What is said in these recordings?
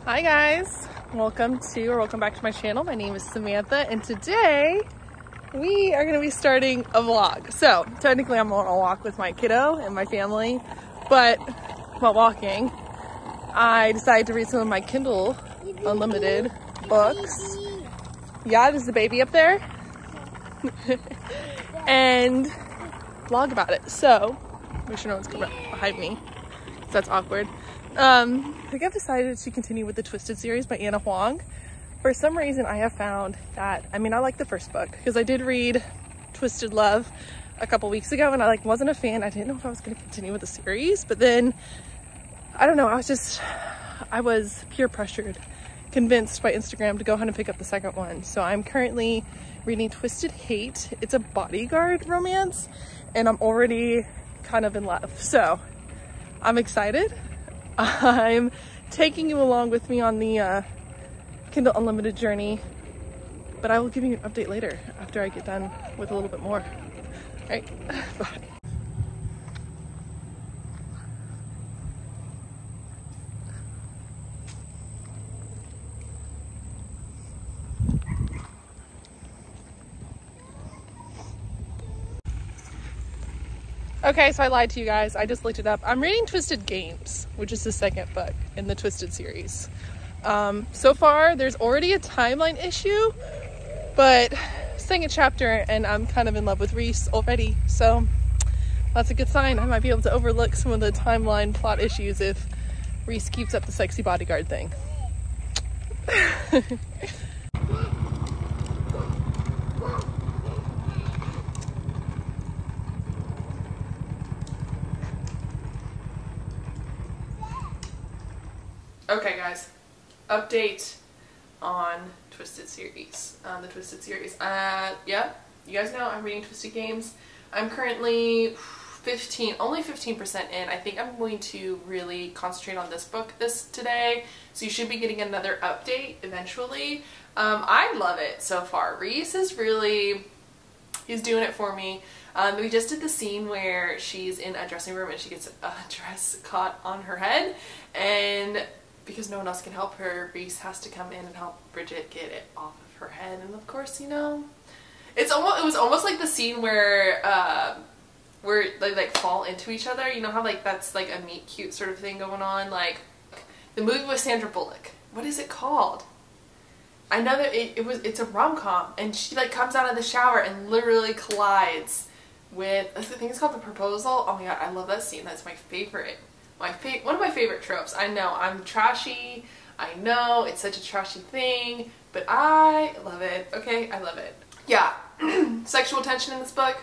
Hi guys, welcome back to my channel. My name is Samantha and today we are going to be starting a vlog. So technically I'm on a walk with my kiddo and my family, but while walking I decided to read some of my Kindle Unlimited books. Yeah, there's the baby up there. And vlog about it. So make sure no one's coming up behind me, so that's awkward. I think I've decided to continue with the Twisted series by Anna Huang. For some reason I have found that, I like the first book because I did read Twisted Love a couple weeks ago and I wasn't a fan. I didn't know if I was going to continue with the series, but then I don't know, I was peer pressured, convinced by Instagram to go ahead and pick up the second one. So I'm currently reading Twisted Hate. It's a bodyguard romance and I'm already kind of in love, so I'm excited. I'm taking you along with me on the Kindle Unlimited journey, but I will give you an update later after I get done with a little bit more. All right, bye. Okay, so I lied to you guys. I just looked it up. I'm reading Twisted Games, which is the second book in the Twisted series. So far, there's already a timeline issue, but second chapter, and I'm kind of in love with Reese already. So that's a good sign. I might be able to overlook some of the timeline plot issues if Reese keeps up the sexy bodyguard thing. Okay guys, update on Twisted series, the Twisted series. Yeah, you guys know I'm reading Twisted Games. I'm currently only 15% in. I think I'm going to really concentrate on this book today, so you should be getting another update eventually. I love it so far. Reese is he's doing it for me. We just did the scene where she's in a dressing room and she gets a dress caught on her head, and because no one else can help her, Reese has to come in and help Bridget get it off of her head. And of course, you know, it was almost like the scene where they like fall into each other. You know how that's like a meet cute sort of thing going on, like the movie with Sandra Bullock. What is it called? I know that it's a rom-com, and she comes out of the shower and literally collides with, I think it's called The Proposal. Oh my god, I love that scene. That's my favorite. One of my favorite tropes. I know I'm trashy. I know it's such a trashy thing, but I love it. Okay, I love it. Yeah, sexual tension in this book.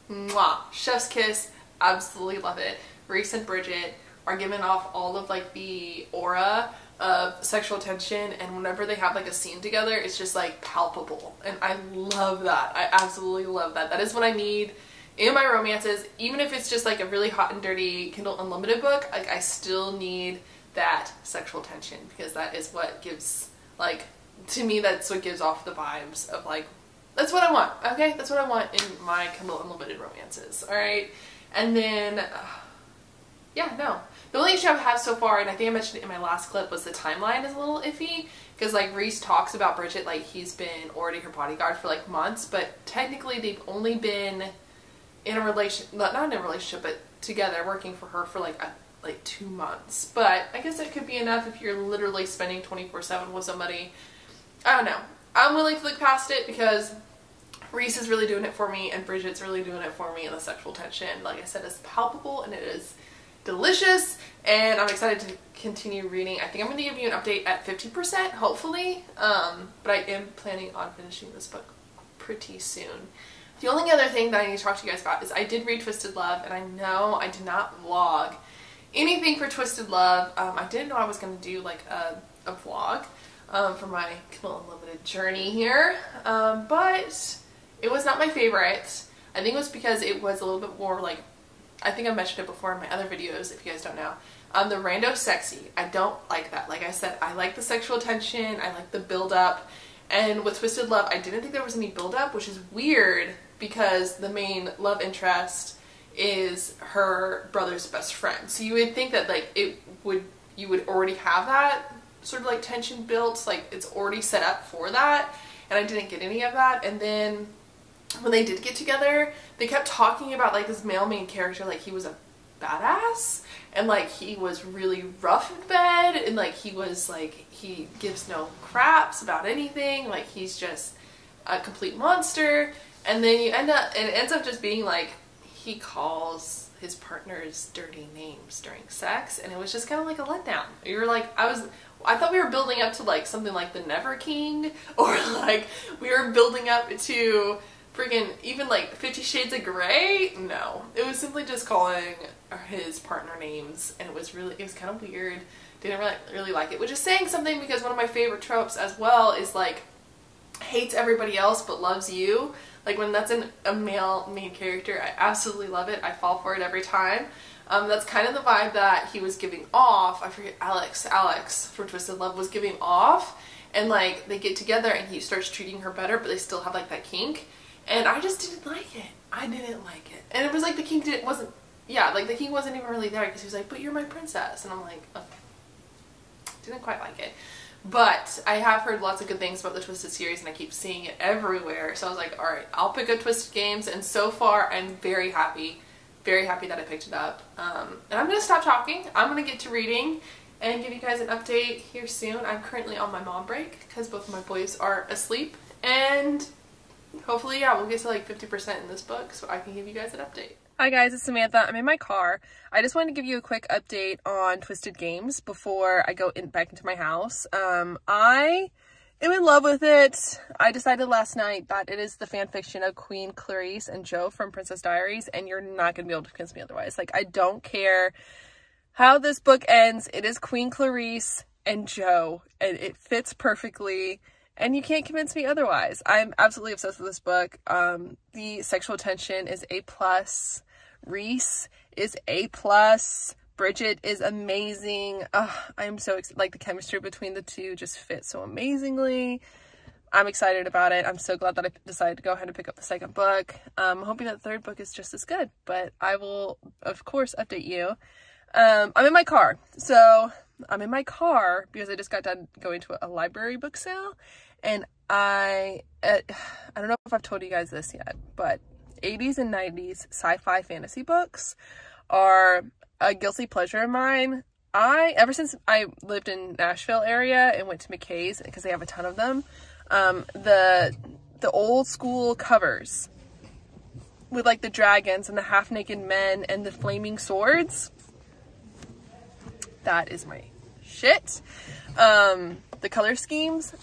Mwah. Chef's kiss. Absolutely love it. Reese and Bridget are giving off all of the aura of sexual tension, and whenever they have a scene together, it's just palpable, and I love that. I absolutely love that. That is what I need in my romances. Even if it's just a really hot and dirty Kindle Unlimited book, I still need that sexual tension, because that is what gives, to me, that's what gives off the vibes of that's what I want, okay? That's what I want in my Kindle Unlimited romances, alright? And then, yeah, no. The only issue I have so far, and I think I mentioned it in my last clip, was the timeline is a little iffy, because Reese talks about Bridget he's been already her bodyguard for months, but technically they've only been in a not in a relationship, but together working for her for 2 months. But I guess it could be enough if you're literally spending 24/7 with somebody. I don't know. I'm willing to look past it because Reese is really doing it for me and Bridget's really doing it for me, and the sexual tension, like I said, is palpable and it is delicious, and I'm excited to continue reading. I think I'm going to give you an update at 50%, hopefully, but I am planning on finishing this book pretty soon. The only other thing that I need to talk to you guys about is I did read Twisted Love, and I know I did not vlog anything for Twisted Love. I didn't know I was going to do a vlog for my Kindle Unlimited journey here, but it was not my favorite. I think it was because it was a little bit more I think I mentioned it before in my other videos, if you guys don't know. The rando sexy. I don't like that. Like I said, I like the sexual tension, I like the build-up, and with Twisted Love, I didn't think there was any build-up, which is weird because the main love interest is her brother's best friend. So you would think that you would already have that sort of like tension built, like it's already set up for that, and I didn't get any of that. And then when they did get together, they kept talking about like this male main character, like he was a badass, and like he was really rough in bed, and like he was like, he gives no craps about anything, like he's just a complete monster. And then it ends up just being like he calls his partners dirty names during sex, and it was just kind of like a letdown. You were like, I thought we were building up to like something like the Never King, or like we were building up to freaking even like 50 Shades of Grey. No, it was simply just calling his partner names, and it was kind of weird. Didn't really like it, which is saying something, because one of my favorite tropes as well is like hates everybody else but loves you. Like when that's a male main character, I absolutely love it. I fall for it every time. That's kind of the vibe that he was giving off. I forget, Alex from Twisted Love was giving off, and like they get together and he starts treating her better, but they still have like that kink, and I just didn't like it. I didn't like it, and it was like the king wasn't even really there, because he was like, but you're my princess, and I'm like, okay. Didn't quite like it. But I have heard lots of good things about the Twisted series, and I keep seeing it everywhere. So I was like, alright, I'll pick up Twisted Games, and so far I'm very happy that I picked it up. And I'm going to stop talking. I'm going to get to reading and give you guys an update here soon. I'm currently on my mom break because both of my boys are asleep, and hopefully, yeah, we'll get to like 50% in this book so I can give you guys an update. Hi guys, it's Samantha. I'm in my car. I just wanted to give you a quick update on Twisted Games before I go back into my house. I am in love with it. I decided last night that it is the fan fiction of Queen Clarice and Joe from Princess Diaries, and you're not going to be able to convince me otherwise. Like, I don't care how this book ends. It is Queen Clarice and Joe, and it fits perfectly. And you can't convince me otherwise. I'm absolutely obsessed with this book. The sexual tension is A+. Reese is A+. Bridget is amazing. I'm so excited. Like, the chemistry between the two just fits so amazingly. I'm excited about it. I'm so glad that I decided to go ahead and pick up the second book. I'm hoping that the third book is just as good, but I will, of course, update you. I'm in my car. So I'm in my car because I just got done going to a library book sale, and I don't know if I've told you guys this yet, but 80s and 90s sci-fi fantasy books are a guilty pleasure of mine. Ever since I lived in Nashville area and went to McKay's, because they have a ton of them, the old school covers with like the dragons and the half-naked men and the flaming swords, that is my shit. The color schemes,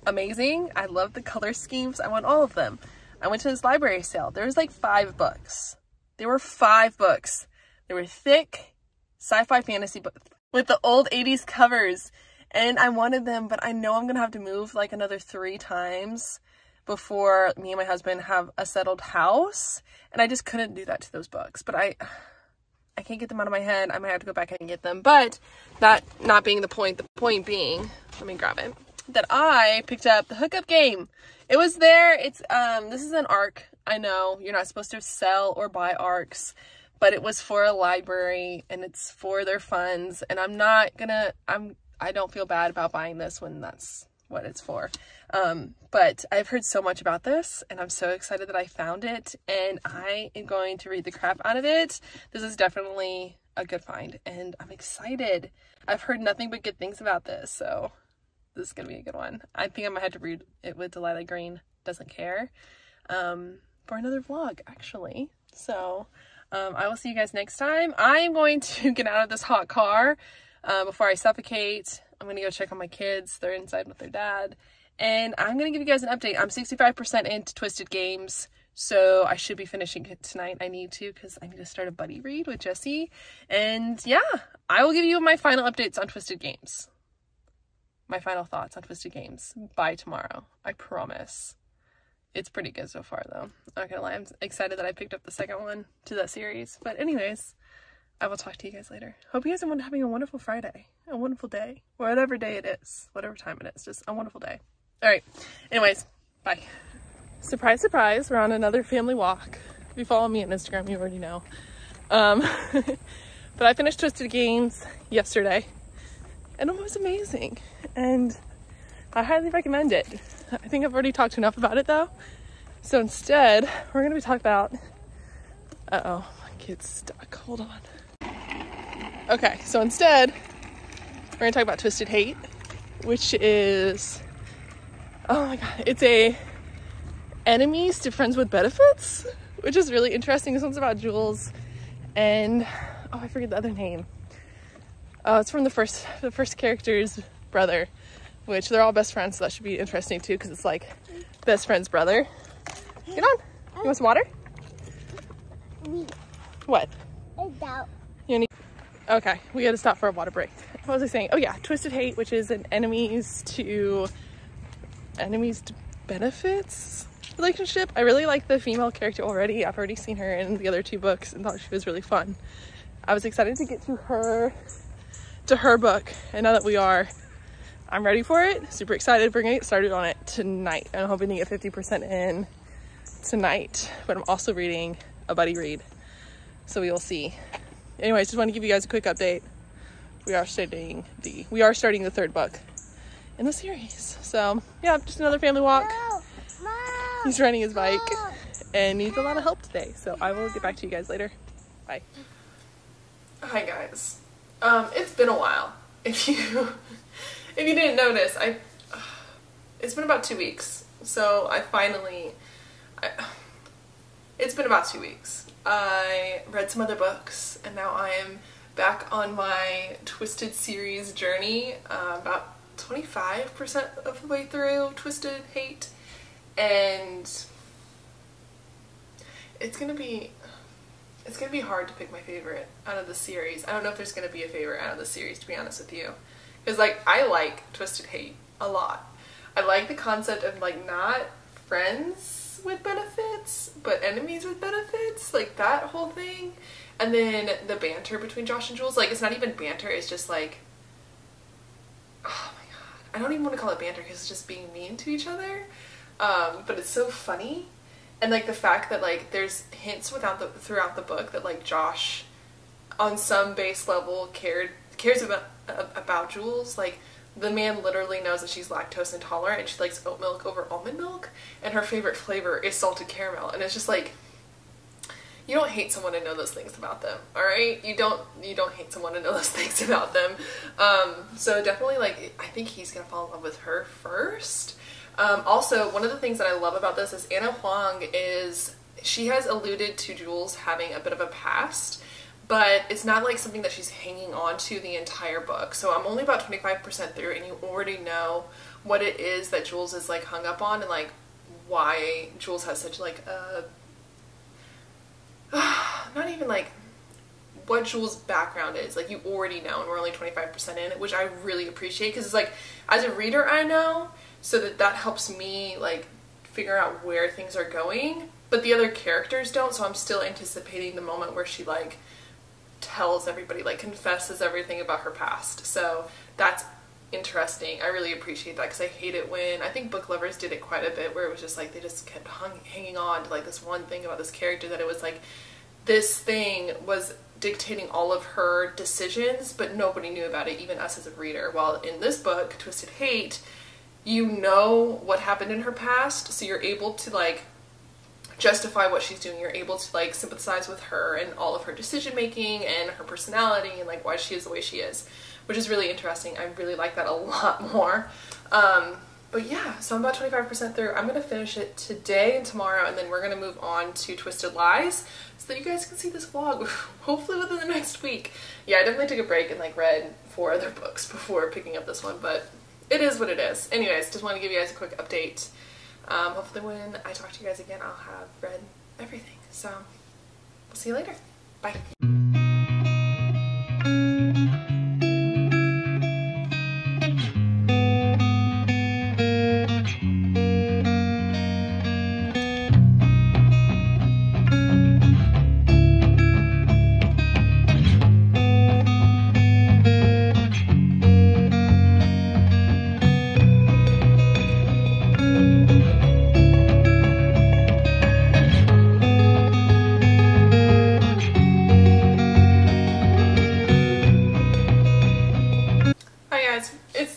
amazing. I love the color schemes. I want all of them. I went to this library sale. There was like 5 books. There were 5 books. They were thick sci-fi fantasy books with the old 80s covers, and I wanted them, but I know I'm gonna have to move like another 3 times before me and my husband have a settled house, and I just couldn't do that to those books. But I can't get them out of my head. I might have to go back and get them, but that not being the point being, let me grab it, that I picked up the Hookup Game. It was there. It's this is an ARC. I know you're not supposed to sell or buy ARCs, but it was for a library and it's for their funds, and I don't feel bad about buying this when that's what it's for. But I've heard so much about this, and I'm so excited that I found it, and I am going to read the crap out of it. This is definitely a good find, and I'm excited. I've heard nothing but good things about this, so this is gonna be a good one. I think I might have to read it with Delilah Green Doesn't Care for another vlog, actually. So I will see you guys next time. I am going to get out of this hot car before I suffocate. I'm gonna go check on my kids. They're inside with their dad, and I'm gonna give you guys an update. I'm 65% into Twisted Games, so I should be finishing it tonight. I need to, because I need to start a buddy read with Jessie. And yeah, I will give you my final updates on Twisted Games. My final thoughts on Twisted Games by tomorrow. I promise. It's pretty good so far, though. I'm not gonna lie, I'm excited that I picked up the second one to that series. But anyways, I will talk to you guys later. Hope you guys are having a wonderful Friday, a wonderful day, whatever day it is, whatever time it is, just a wonderful day. All right, anyways, bye. Surprise, surprise, we're on another family walk. If you follow me on Instagram, you already know. But I finished Twisted Games yesterday, and it was amazing, and I highly recommend it. I think I've already talked enough about it though, so instead we're going to be talking about my kid's stuck, hold on. Okay, so instead we're going to talk about Twisted Hate, which is, oh my god, it's a enemies to friends with benefits, which is really interesting. This one's about Jules and I forget the other name. It's from the first character's brother, which they're all best friends, so that should be interesting too, because it's like best friend's brother. Get on. You want some water? What? You need. Okay, we got to stop for a water break. What was I saying? Oh yeah, Twisted Hate, which is an enemies to benefits relationship. I really like the female character already. I've already seen her in the other 2 books and thought she was really fun. I was excited to get to her book, and now that we are, I'm ready for it. Super excited. We're gonna get started on it tonight. I'm hoping to get 50% in tonight, but I'm also reading a buddy read, so we will see. Anyways, just want to give you guys a quick update. We are starting the 3rd book in the series. So yeah, just another family walk. He's riding his bike and needs a lot of help today, so I will get back to you guys later. Bye. Hi guys. It's been a while. If you didn't notice, it's been about 2 weeks. So it's been about 2 weeks. I read some other books, and now I am back on my Twisted series journey, about 25% of the way through Twisted Hate, and it's gonna be hard to pick my favorite out of the series. I don't know if there's gonna be a favorite out of the series, to be honest with you, because like I like Twisted Hate a lot. I like the concept of like not friends with benefits but enemies with benefits, like that whole thing. And then the banter between Josh and Jules, like it's not even banter, it's just like, oh my god, I don't even want to call it banter because it's just being mean to each other, but it's so funny. And like the fact that like there's hints throughout the book that like Josh on some base level cares about Jules. Like the man literally knows that she's lactose intolerant and she likes oat milk over almond milk, and her favorite flavor is salted caramel. And it's just like, you don't hate someone to know those things about them, all right? You don't hate someone to know those things about them. So definitely, like, I think he's gonna fall in love with her first. Also, one of the things that I love about this is Anna Huang she has alluded to Jules having a bit of a past, but it's not like something that she's hanging on to the entire book. So I'm only about 25% through, and you already know what it is that Jules is like hung up on, and like why Jules has such like a not even like what Jules' background is. Like you already know, and we're only 25% in, which I really appreciate, because it's like as a reader I know, so that helps me like figure out where things are going, but the other characters don't. So I'm still anticipating the moment where she like tells everybody, like confesses everything about her past. So that's interesting. I really appreciate that, because I hate it when, I think book lovers did it quite a bit, where it was just like they just kept hanging on to like this one thing about this character, that it was like this thing was dictating all of her decisions, but nobody knew about it, even us as a reader. While in this book, Twisted Hate, you know what happened in her past, so you're able to like justify what she's doing. You're able to like sympathize with her and all of her decision making and her personality and like why she is the way she is, which is really interesting. I really like that a lot more. But yeah, so I'm about 25% through. I'm gonna finish it today and tomorrow, and then we're gonna move on to Twisted Lies so that you guys can see this vlog hopefully within the next week. Yeah, I definitely took a break and like read 4 other books before picking up this one, but it is what it is. Anyways, just want to give you guys a quick update. Hopefully when I talk to you guys again, I'll have read everything. So we'll see you later. Bye.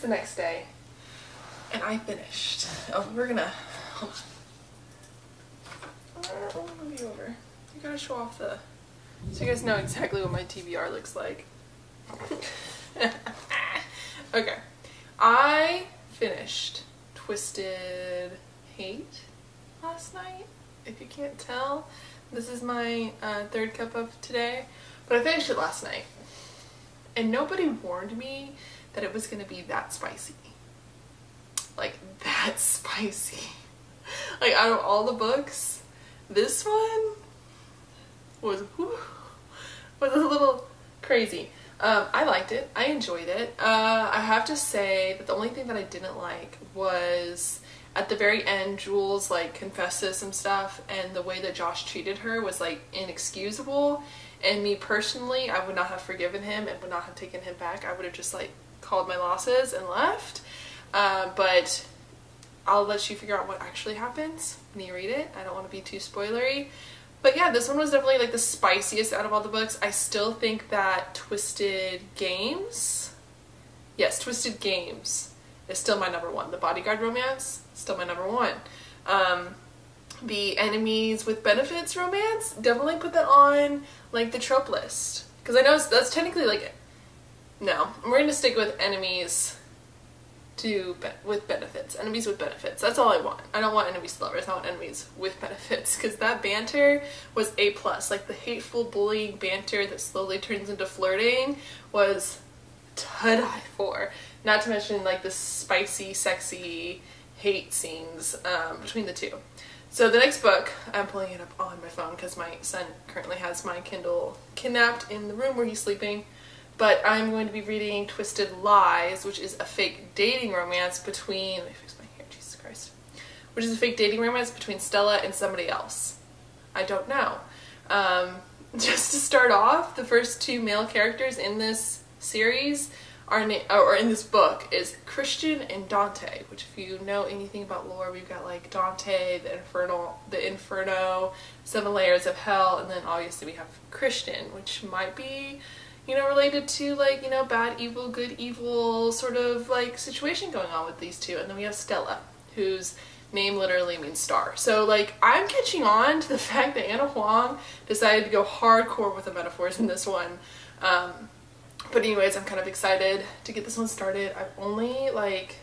the next day and I finished. Oh, we're gonna, hold on. I'll move you over. You gotta show off the, so you guys know exactly what my TBR looks like. Okay. I finished Twisted Hate last night. If you can't tell, this is my third cup of today, but I finished it last night. And nobody warned me that it was gonna be that spicy. Like, that spicy. Like, out of all the books, this one was a little crazy. I liked it. I enjoyed it. I have to say that the only thing that I didn't like was at the very end, Jules like confesses some stuff, and the way that Josh treated her was like inexcusable. And me personally, I would not have forgiven him and would not have taken him back. I would have just like called my losses and left. But I'll let you figure out what actually happens when you read it. I don't want to be too spoilery. But yeah, this one was definitely like the spiciest out of all the books. I still think that Twisted Games, yes, Twisted Games is still my number one. The Bodyguard romance, still my number one. The Enemies with Benefits romance, definitely put that on like the trope list. Because I know that's technically like, no, we're going to stick with Enemies with Benefits. Enemies with Benefits. That's all I want. I don't want enemies to lovers. I want enemies with benefits. Because that banter was A+. Like the hateful bullying banter that slowly turns into flirting was to die for. Not to mention like the spicy, sexy hate scenes between the two. So the next book, I'm pulling it up on my phone because my son currently has my Kindle kidnapped in the room where he's sleeping. But I'm going to be reading Twisted Lies, which is a fake dating romance between, let me fix my hair, Jesus Christ, which is a fake dating romance between Stella and somebody else. I don't know. Just to start off, the first two male characters in this series or in this book is Christian and Dante, which if you know anything about lore, we've got like Dante, the Inferno, 7 Layers of Hell, and then obviously we have Christian, which might be, you know, related to like, you know, bad evil, good evil sort of like situation going on with these two. And then we have Stella, whose name literally means star. So like, I'm catching on to the fact that Anna Huang decided to go hardcore with the metaphors in this one. But anyways, I'm kind of excited to get this one started. I've only like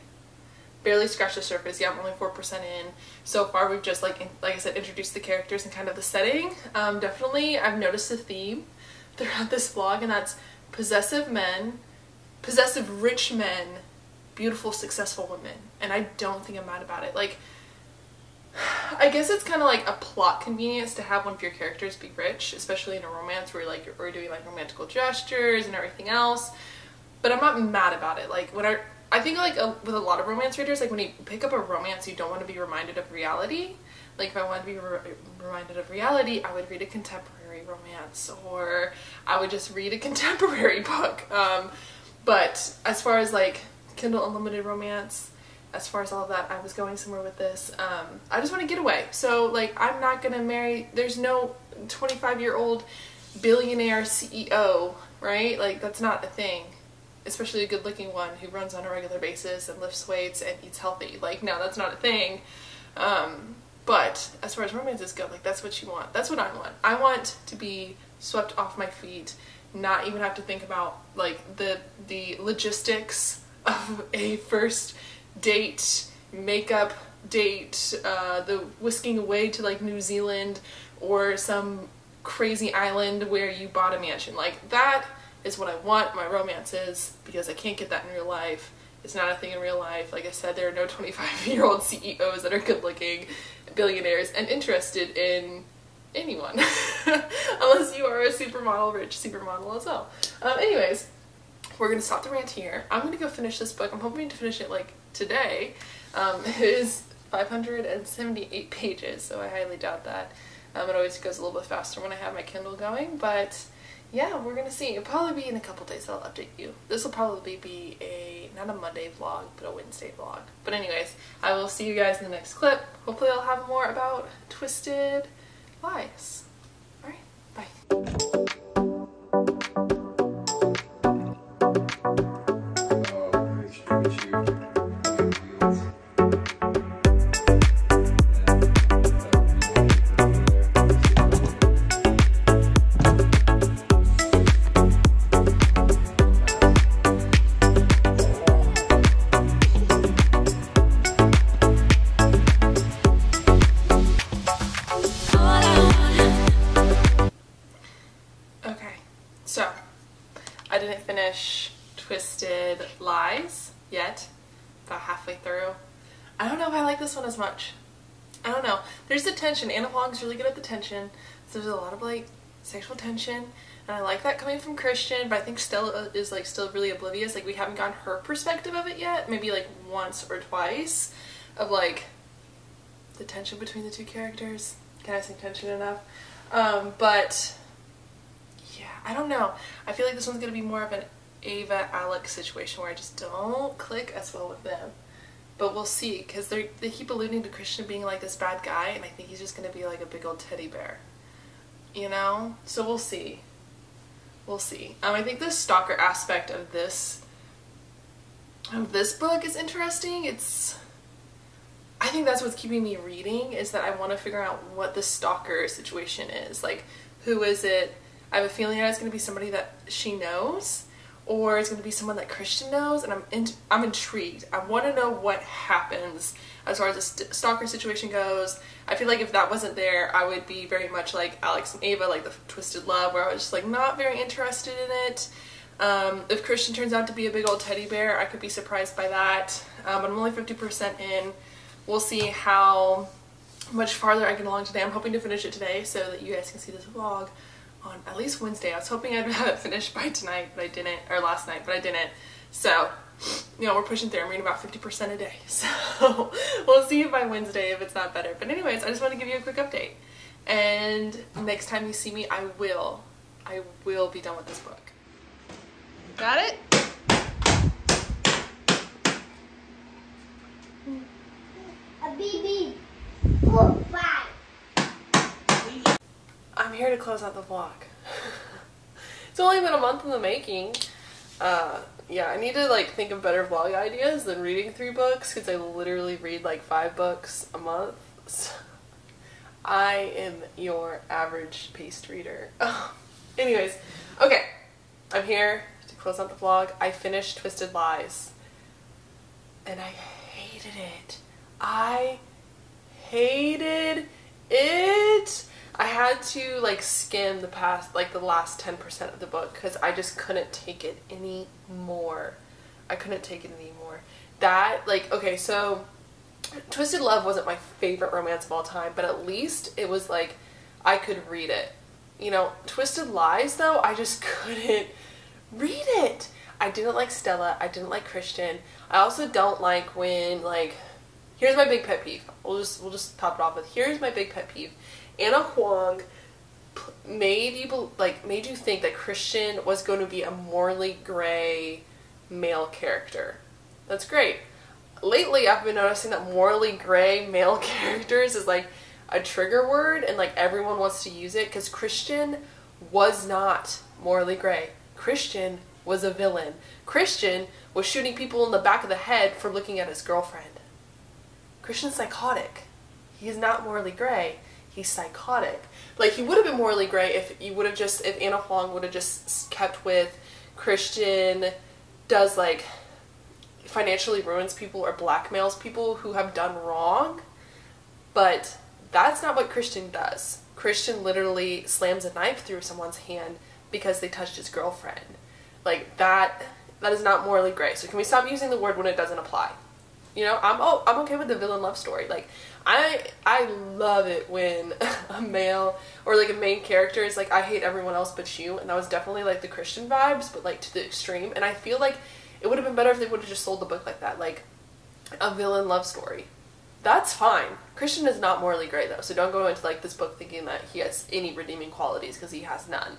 barely scratched the surface. Yeah, I'm only 4% in. So far we've just like I said, introduced the characters and kind of the setting. Definitely I've noticed a theme throughout this vlog, and that's possessive rich men, beautiful, successful women. And I don't think I'm mad about it. Like, I guess it's kind of like a plot convenience to have one of your characters be rich, especially in a romance where like you're doing like romantical gestures and everything else. But I'm not mad about it. Like when I think like with a lot of romance readers, like when you pick up a romance, you don't want to be reminded of reality. Like if I wanted to be reminded of reality, I would read a contemporary romance, or I would just read a contemporary book. But as far as like Kindle Unlimited romance, as far as all of that, I was going somewhere with this. I just want to get away. So like, I'm not gonna marry, there's no 25-year-old billionaire CEO, right? Like that's not a thing. Especially a good looking one who runs on a regular basis and lifts weights and eats healthy. Like, no, that's not a thing. But as far as romances go, like that's what you want. That's what I want. I want to be swept off my feet, not even have to think about like the logistics of a first date, makeup date, the whisking away to like New Zealand or some crazy island where you bought a mansion. Like that is what I want my romance is, because I can't get that in real life. It's not a thing in real life. Like I said, there are no 25-year-old CEOs that are good looking, billionaires, and interested in anyone. Unless you are a supermodel, rich supermodel as well. Anyways, we're going to stop the rant here. I'm going to go finish this book. I'm hoping to finish it like today. It is 578 pages, so I highly doubt that. It always goes a little bit faster when I have my Kindle going, but yeah, we're gonna see. It'll probably be in a couple days that I'll update you. This will probably be not a Monday vlog, but a Wednesday vlog. But anyways, I will see you guys in the next clip. Hopefully I'll have more about Twisted Lies. Alright, bye. Nice to meet you. didn't finish Twisted Lies yet. About halfway through. I don't know if I like this one as much. I don't know. There's the tension. Anna Huang's really good at the tension. So there's a lot of like sexual tension. And I like that coming from Christian, but I think Stella is like still really oblivious. Like we haven't gotten her perspective of it yet. Maybe like once or twice of like the tension between the two characters. Can I say tension enough? But yeah, I don't know. I feel like this one's gonna be more of an Ava Alex situation where I just don't click as well with them. But we'll see, because they keep alluding to Christian being like this bad guy, and I think he's just gonna be like a big old teddy bear. You know? So we'll see. We'll see. I think the stalker aspect of this book is interesting. I think that's what's keeping me reading, is that I want to figure out what the stalker situation is. Like, who is it? I have a feeling that it's going to be somebody that she knows, or it's going to be someone that Christian knows, and I'm intrigued. I want to know what happens as far as the stalker situation goes. I feel like if that wasn't there, I would be very much like Alex and Ava, like the Twisted Love, where I was just like not very interested in it. If Christian turns out to be a big old teddy bear, I could be surprised by that. But I'm only 50% in. We'll see how much farther I get along today. I'm hoping to finish it today so that you guys can see this vlog on at least Wednesday. I was hoping I'd have it finished by tonight, but I didn't, or last night, but I didn't. So, you know, we're pushing through. I'm reading about 50% a day. So, we'll see by Wednesday if it's not better. But anyways, I just want to give you a quick update. And next time you see me, I will be done with this book. Got it? A BB. 4, 5. I'm here to close out the vlog. It's only been a month in the making. Yeah, I need to like think of better vlog ideas than reading 3 books, because I literally read like 5 books a month. So I am your average paced reader. Anyways, okay, I'm here to close out the vlog. I finished Twisted Lies, and I hated it. I hated it. I had to like skim the last 10% of the book because I just couldn't take it anymore. I couldn't take it anymore. That, like, okay, so Twisted Love wasn't my favorite romance of all time, but at least it was like I could read it. You know, Twisted Lies though, I just couldn't read it. I didn't like Stella. I didn't like Christian. I also don't like when, like, here's my big pet peeve. We'll just top it off with, here's my big pet peeve. Anna Huang made you think that Christian was going to be a morally gray male character. That's great. Lately, I've been noticing that morally gray male characters is like a trigger word, and like everyone wants to use it, because Christian was not morally gray. Christian was a villain. Christian was shooting people in the back of the head for looking at his girlfriend. Christian's psychotic. He's not morally gray. He's psychotic. Like, he would have been morally gray if Anna Huang would have just kept with Christian does, like, financially ruins people or blackmails people who have done wrong. But that's not what Christian does. Christian literally slams a knife through someone's hand because they touched his girlfriend. Like, that is not morally gray. So can we stop using the word when it doesn't apply? You know, I'm okay with the villain love story. Like, I love it when a male or like a main character is like, I hate everyone else but you, and that was definitely like the Christian vibes, but like to the extreme. And I feel like it would have been better if they would have just sold the book like that, like a villain love story. That's fine. Christian is not morally gray though, so don't go into like this book thinking that he has any redeeming qualities, because he has none.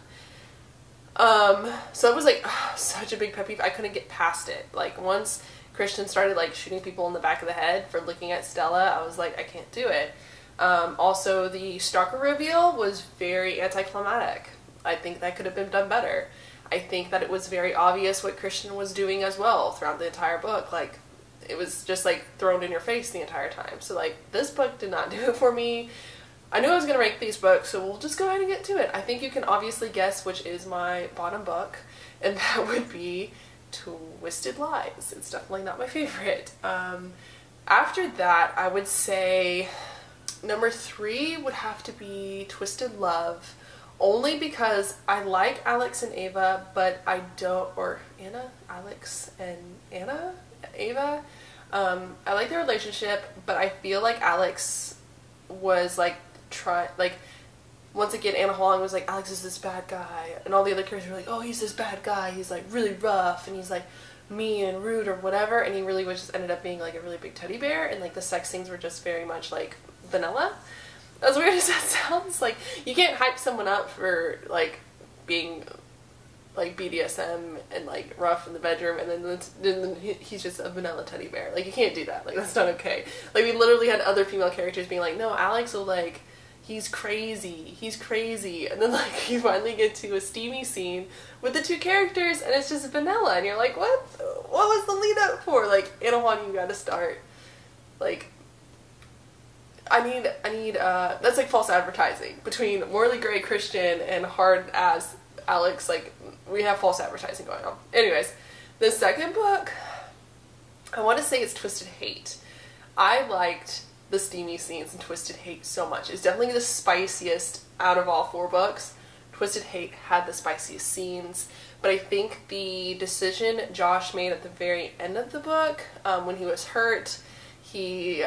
So it was like such a big pet peeve. I couldn't get past it. Like, once Christian started like shooting people in the back of the head for looking at Stella, I was like, I can't do it. Also, the stalker reveal was very anticlimactic. I think that could have been done better. I think that it was very obvious what Christian was doing as well throughout the entire book. Like, it was just like thrown in your face the entire time. So like, this book did not do it for me. I knew I was going to rank these books, so we'll just go ahead and get to it. I think you can obviously guess which is my bottom book, and that would be Twisted Lies. It's definitely not my favorite. After that, I would say number 3 would have to be Twisted Love, only because I like Alex and Ava, but I don't, or Anna, Alex and Anna, Ava. I like their relationship, but I feel like Alex was like once again, Anna Huang was like, Alex is this bad guy, and all the other characters were like, oh, he's this bad guy, he's like really rough, and he's like mean and rude or whatever, and he really was just ended up being like a really big teddy bear, and like the sex scenes were just very much like vanilla. As weird as that sounds, like you can't hype someone up for like being like BDSM and like rough in the bedroom, and then he's just a vanilla teddy bear. Like you can't do that. Like that's not okay. Like we literally had other female characters being like, no, Alex will like, he's crazy, and then like you finally get to a steamy scene with the two characters, and it's just vanilla, and you're like, what was the lead up for? Like Anna Huang, you gotta start. Like I need that's like false advertising between morally gray Christian and hard ass Alex. Like we have false advertising going on. Anyways, the second book, I want to say it's Twisted Hate. I liked the steamy scenes in Twisted Hate so much. It's definitely the spiciest out of all 4 books. Twisted Hate had the spiciest scenes, but I think the decision Josh made at the very end of the book, when he was hurt, he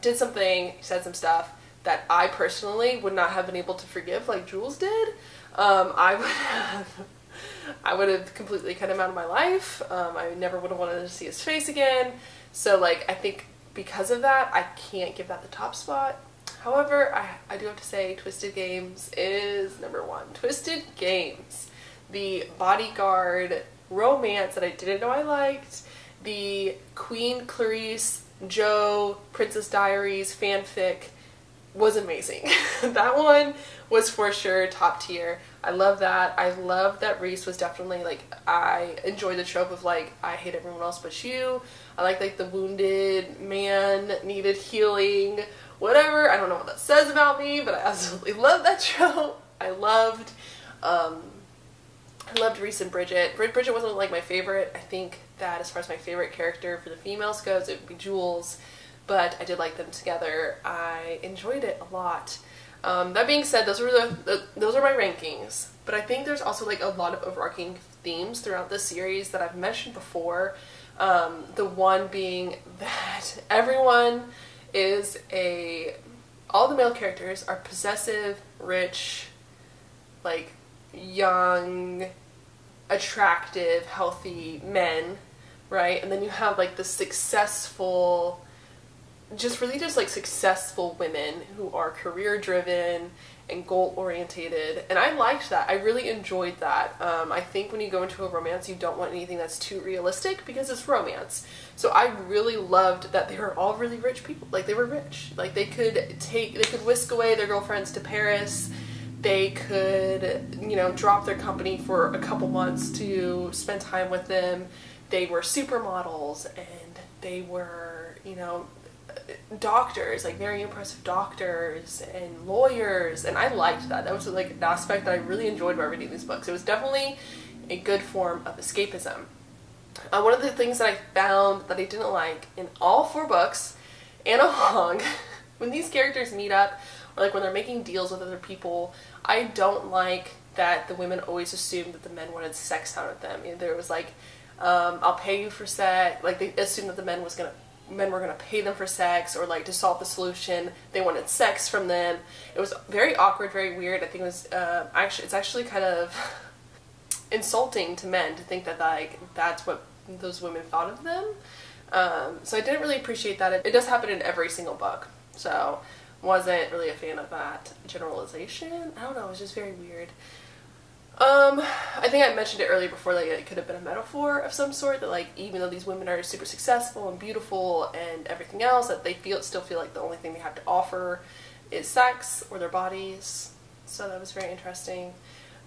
did something, he said some stuff that I personally would not have been able to forgive like Jules did. I would have completely cut him out of my life. I never would have wanted to see his face again. So like I think because of that, I can't give that the top spot. However, I do have to say Twisted Games is number 1. Twisted Games, the bodyguard romance that I didn't know I liked, the Queen Clarice Joe Princess Diaries fanfic was amazing. That one was for sure top tier. I love that. I love that Reese was definitely like, I enjoy the trope of like, I hate everyone else but you. I like the wounded man needed healing, whatever. I don't know what that says about me, but I absolutely love that trope. I loved Reese and Bridget. Bridget wasn't like my favorite. I think that as far as my favorite character for the females goes, it would be Jules, but I did like them together. I enjoyed it a lot. That being said, those are my rankings, but I think there's also like a lot of overarching themes throughout this series that I've mentioned before. The one being that everyone is all the male characters are possessive, rich, like young, attractive, healthy men, right? And then you have like the successful, just like successful women who are career driven and goal orientated, and I liked that. I really enjoyed that. I think when you go into a romance, you don't want anything that's too realistic because it's romance. So I really loved that they were all really rich people. Like they were rich. Like they could whisk away their girlfriends to Paris. They could, you know, drop their company for a couple months to spend time with them. They were supermodels, and they were, you know, doctors, like very impressive doctors and lawyers, and I liked that. That was like an aspect that I really enjoyed about reading these books. It was definitely a good form of escapism. One of the things that I found that I didn't like in all 4 books, Anna Huang, when these characters meet up, or like when they're making deals with other people, I don't like that the women always assumed that the men wanted sex out of them. Either it was like, I'll pay you for sex, like they assumed that the men were gonna pay them for sex, or like to solve the solution they wanted sex from them. It was very awkward, very weird. I think it was it's actually kind of insulting to men to think that like that's what those women thought of them. So I didn't really appreciate that. It does happen in every single book, so wasn't really a fan of that generalization. I don't know, it was just very weird. I think I mentioned it earlier before, like it could have been a metaphor of some sort, that like even though these women are super successful and beautiful and everything else, that they still feel like the only thing they have to offer is sex or their bodies. So that was very interesting.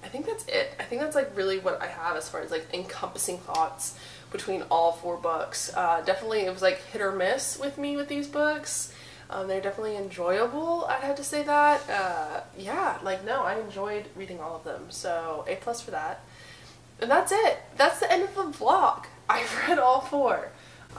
I think that's it. I think that's like really what I have as far as like encompassing thoughts between all 4 books. Definitely it was like hit or miss with me with these books. They're definitely enjoyable, I'd have to say that. Yeah, like no, I enjoyed reading all of them, so A+ for that. And that's it. That's the end of the vlog. I've read all 4.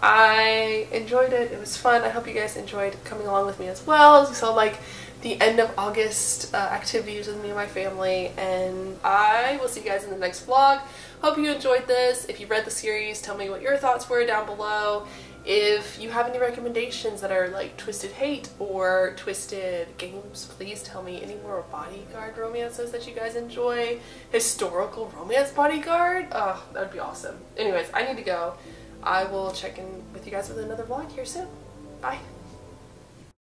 I enjoyed it. It was fun. I hope you guys enjoyed coming along with me as well. So like the end of August activities with me and my family, and I will see you guys in the next vlog. Hope you enjoyed this. If you read the series, tell me what your thoughts were down below. If you have any recommendations that are like Twisted Hate or Twisted Games, please tell me. Any more bodyguard romances that you guys enjoy? Historical romance bodyguard? Oh, that would be awesome. Anyways, I need to go. I will check in with you guys with another vlog here soon. Bye.